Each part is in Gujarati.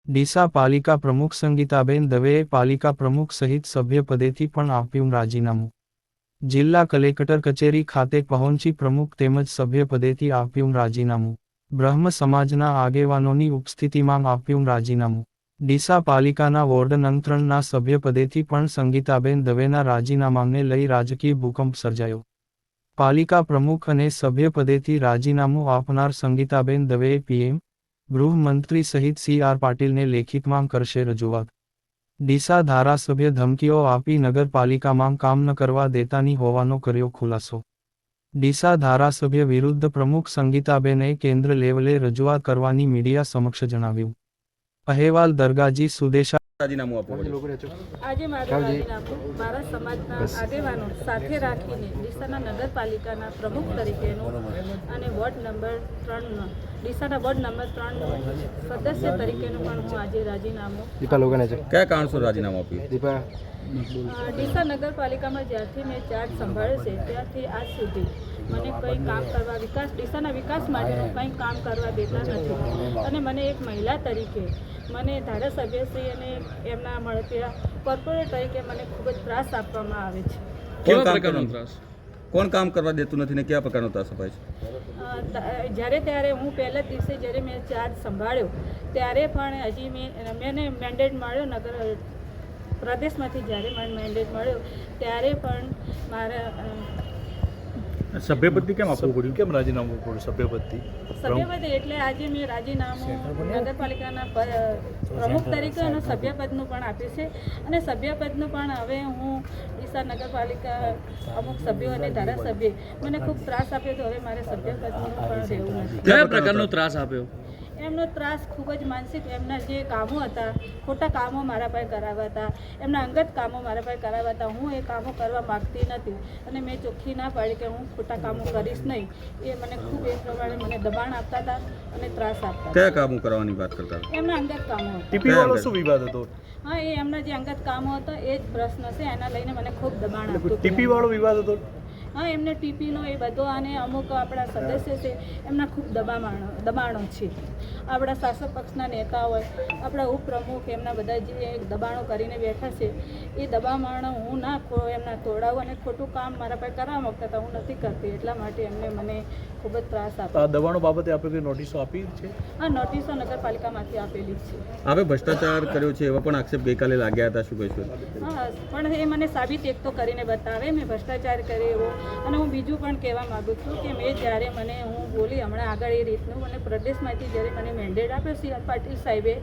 ડીસા પાલિકા પ્રમુખ સંગીતાબેન દવેએ પાલિકા પ્રમુખ સહિત સભ્યપદેથી પણ આપ્યું રાજીનામું. જિલ્લા કલેક્ટર કચેરી ખાતે પહોંચી પ્રમુખ તેમજ સભ્યપદેથી આપ્યું રાજીનામું. બ્રહ્મ સમાજના આગેવાનોની ઉપસ્થિતિમાં આપ્યું રાજીનામું. ડીસા પાલિકાના વોર્ડ નંબર 3ના સભ્યપદેથી પણ સંગીતાબેન દવેના રાજીનામાને લઈ રાજકીય ભૂકંપ સર્જાયો. પાલિકા પ્રમુખ અને સભ્યપદેથી રાજીનામું આપનાર સંગીતાબેન દવેએ પીએમ, ગૃહમંત્રી સહિત સી.આર. પાટીલને લેખિતમાં કરશે રજૂઆત. ડીસા ધારાસભ્ય ધમકીઓ આપી નગરપાલિકામાં કામ ન કરવા દેતાની હોવાનો કર્યો ખુલાસો. ડીસા ધારાસભ્ય વિરુદ્ધ પ્રમુખ સંગીતાબેને કેન્દ્ર લેવલે રજૂઆત કરવાની મીડિયા સમક્ષ જણાવ્યું. અહેવાલ દરગાજી સુદેશા. રાજીનામું આપો. આજે મારું રાજીનામું મારા સમાજના આગેવાનો સાથે રાખીને ડીસાના નગરપાલિકાના પ્રમુખ તરીકેનું અને વોર્ડ નંબર 3નો ડીસાના વોર્ડ નંબર 3નો સદસ્ય તરીકેનું પણ હું આજે રાજીનામું. કયા કારણસર રાજીનામું આપ્યું? ડીસા નગરપાલિકામાં જ્યારથી મેં ચાર્જ સંભાળ્યો છે ત્યારથી આજ સુધી મને કંઈ કામ કરવા ડીસાના વિકાસ માટેનું કંઈ કામ કરવા દેતા નથી અને મને એક મહિલા તરીકે મને ધારાસભ્યશ્રી અને એમના મળતિયા કોર્પોરેટ તરીકે મને ખૂબ જ ત્રાસ આપવામાં આવે છે. કેવા પ્રકારનો ત્રાસ? કોણ કામ કરવા દેતું નથી ને કયા પ્રકારનો ત્રાસ અપાય છે? જ્યારે ત્યારે હું પહેલા દિવસે જ્યારે મેં ચાર્જ સંભાળ્યો ત્યારે પણ હજી મને મેન્ડેટ મળ્યો નગર પ્રદેશમાંથી જ્યારે મને મેન્ડેટ મળ્યો ત્યારે પણ મારા સભ્યપતિ કેમ આપવું પડ્યું? કેમ રાજીનામું પડ્યું સભ્યપતિ? એટલે આજે મેં રાજીનામું નગરપાલિકાના પ્રમુખ તરીકે અને સભ્યપદનું પણ આપ્યું છે અને સભ્યપદનું પણ હવે હું ડીસા નગરપાલિકા અમુક સભ્યો અને ધારાસભ્ય મને ખૂબ ત્રાસ આપ્યો તો હવે મારે સભ્યપદનું પણ રહેવું નથી. કયા પ્રકારનો ત્રાસ આપ્યો? એમનો ત્રાસ ખૂબ જ માનસિક, એમના જે કામો હતા ખોટા કામો મારા પાસે કરાવ્યા હતા, એમના અંગત કામો મારા પાસે કરાવ્યા હતા. હું એ કામો કરવા માગતી નથી અને મેં ચોખ્ખી ના પાડી કે હું ખોટા કામો કરીશ નહીં. એ મને ખૂબ એ પ્રમાણે મને દબાણ આપતા હતા અને ત્રાસ આપતા. કયા કામો કરવાની વાત કરતા? એમના અંગત કામો. ટીપી વાળો શું વિવાદ હતો? હા, એ એમના જે અંગત કામો હતા એ જ પ્રશ્ન છે, એના લઈને મને ખૂબ દબાણ આપતું. ટીપી વાળો વિવાદ હતો? હા, એમને ટીપીનો એ બધો અને અમુક આપણા સદસ્ય છે એમના ખૂબ દબાણો છે. આપણા શાસક પક્ષના નેતા હોય, આપણા ઉપપ્રમુખ, એમના બધા જે દબાણો કરીને બેઠા છે એ દબાણો હું ના એમના તોડાવું અને ખોટું કામ મારા પાસે કરવા માગતા હતા, હું નથી કરતી. એટલા માટે એમને મને ખૂબ જ ત્રાસ આપ્યો. આ દબાણો બાબતે આપણે કોઈ નોટિસો આપી છે? હા, નોટિસો નગરપાલિકામાંથી આપેલી છે. હવે ભ્રષ્ટાચાર કર્યો છે એવા પણ આક્ષેપ ગઈકાલે લાગ્યા હતા, શું કહેશો? હા, પણ એ મને સાબિત એક તો કરીને બતાવે મેં ભ્રષ્ટાચાર કર્યો એવો. અને હું બીજું પણ કહેવા માગું છું કે મેં જ્યારે હું બોલી હમણાં આગળ એ રીતનું મને પ્રદેશમાંથી જ્યારે મને મેન્ડેટ આપ્યો સી.આર. પાટીલ સાહેબે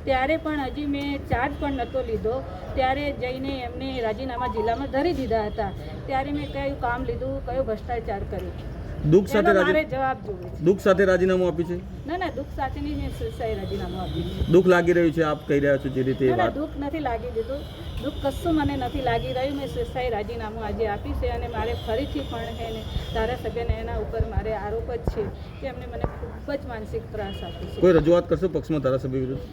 ત્યારે પણ હજી મેં ચાર્જ પણ નહોતો લીધો ત્યારે જઈને એમને રાજીનામા જિલ્લામાં ધરી દીધા હતા. ત્યારે મેં કયું કામ લીધું, કયો ભ્રષ્ટાચાર કર્યો, દુઃખ સાથે મારે જવાબ જોવે છે. દુઃખ સાથે રાજીનામું આપ્યું છે? ના, દુઃખ સાથેની મેં સ્વેચ્છાએ રાજીનામું આપ્યું છે. દુઃખ લાગી રહ્યું છે આપ કહી રહ્યા છો જે રીતે? ના, દુઃખ નથી લાગી દીધું. દુઃખ કશું મને નથી લાગી રહ્યું. મેં સ્વેચ્છાએ રાજીનામું આજે આપી છે અને મારે ફરીથી પણ એને ધારાસભ્યને એના ઉપર મારે આરોપ જ છે કે એમને મને ખૂબ જ માનસિક ત્રાસ આપે છે. કોઈ રજૂઆત કરશો પક્ષમાં ધારાસભ્ય વિરુદ્ધ?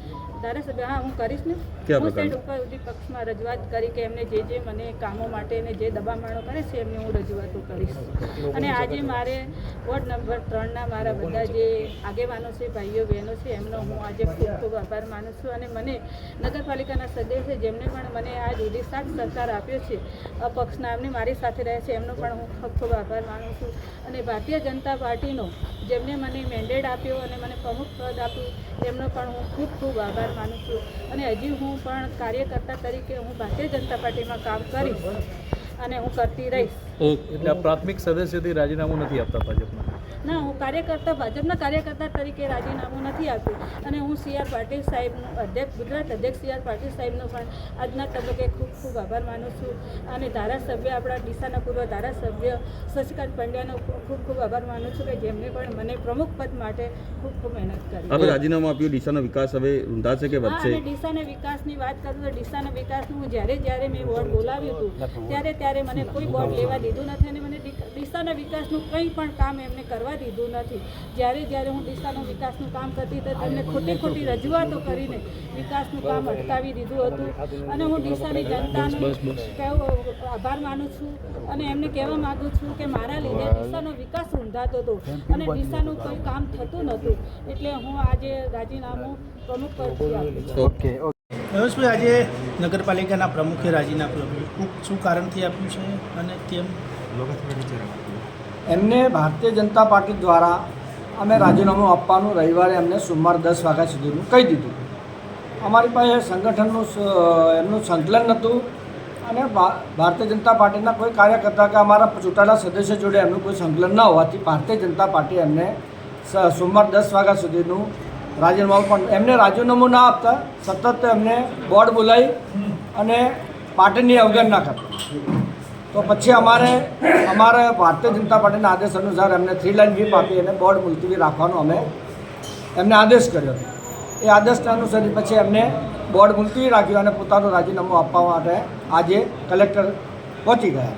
ધારાસભ્ય હા, હું કરીશ ને. ક્યાં હું પ્રકારની? સ્ટેટ ઉપર સુધી પક્ષમાં રજૂઆત કરી કે એમને જે મને કામો માટે ને જે દબામણો કરે છે એમને હું રજૂઆતો કરીશ. અને આજે મારે વોર્ડ નંબર 3ના મારા બધા જે આગેવાનો છે, ભાઈઓ બહેનો છે, એમનો હું આજે ખૂબ ખૂબ આભાર માનું છું. અને મને નગરપાલિકાના સદસ્ય જેમને પણ મને આ સુધી સાથ સહકાર આપ્યો છે અપક્ષના, એમને મારી સાથે રહે છે, એમનો પણ હું ખૂબ ખૂબ આભાર માનું છું. અને ભારતીય જનતા પાર્ટીનો જેમને મને મેન્ડેટ આપ્યો અને મને પ્રમુખ પદ આપ્યું એમનો પણ હું ખૂબ ખૂબ આભાર માનું છું. અને હજી હું પણ કાર્યકર્તા તરીકે હું ભારતીય જનતા પાર્ટીમાં કામ કરીશ અને હું કરતી રહીશ. એટલે આ પ્રાથમિક સદસ્યથી રાજીનામું નથી આપતા ભાજપમાં? ના, હું ભાજપના કાર્યકર્તા તરીકે રાજીનામું નથી આપ્યું. અને હું સી.આર. પાટીલ સાહેબનું ગુજરાત અધ્યક્ષ સી.આર. પાટીલ સાહેબનો પણ આજના તબક્કે ખૂબ ખૂબ આભાર માનું છું. અને ધારાસભ્ય આપણા ડીસાના પૂર્વ ધારાસભ્ય શશિકાંત પંડ્યાનો ખૂબ ખૂબ આભાર માનું છું કે જેમને પણ મને પ્રમુખ પદ માટે ખૂબ ખૂબ મહેનત કરી. હવે રાજીનામું આપ્યું, ડીસાનો વિકાસ હવે રૂંધાશે કે વધશે? અને ડીસાના વિકાસની વાત કરું તો ડીસાના વિકાસનું હું જ્યારે મેં વોર્ડ બોલાવ્યું હતું ત્યારે મને કોઈ વોર્ડ લેવા દીધું નથી અને મને ડીસાના વિકાસનું કંઈ પણ કામ એમને કરવા દીધું નથી. જ્યારે હું ડીસાનો વિકાસનું કામ કરતી હતી તેમને ખોટી રજૂઆતો કરીને વિકાસનું કામ અટકાવી દીધું હતું. અને હું ડીસાની જનતાનો આભાર માનું છું અને એમને કહેવા માગું છું કે મારા લીધે ડીસાનો વિકાસ રૂંધાતો હતો અને ડીસાનું કોઈ કામ થતું નહોતું. એટલે હું આજે રાજીનામું પ્રમુખ પરથી આપું છું. ઓકે મહેશભાઈ, આજે નગરપાલિકાના પ્રમુખે રાજીનામું આપ્યું, શું કારણથી આપ્યું છે અને કેમ? એમને ભારતીય જનતા પાર્ટી દ્વારા અમે રાજીનામું આપવાનું રવિવારે એમને સોમવાર 10 વાગ્યા સુધીનું કહી દીધું. અમારી પાસે સંગઠનનું એમનું સંકલન નહોતું અને ભારતીય જનતા પાર્ટીના કોઈ કાર્યકર્તા કે અમારા ચૂંટાયેલા સદસ્ય જોડે એમનું કોઈ સંકલન ન હોવાથી ભારતીય જનતા પાર્ટી એમને સોમવાર 10 વાગ્યા સુધીનું રાજીનામું પણ એમને રાજીનામું ના આપતા સતત એમને બોર્ડ બોલાવી અને પાર્ટીની અવગણના કરતા. તો પછી અમારે ભારતીય જનતા પાર્ટીના આદેશ અનુસાર એમને 3 લાઇન વ્હીપ આપી અને બોર્ડ મુલતવી રાખવાનો અમે એમને આદેશ કર્યો. એ આદેશને અનુસરી પછી એમને બોર્ડ મુલતવી રાખ્યું અને પોતાનું રાજીનામું આપવા માટે આજે કલેક્ટર પહોંચી ગયા.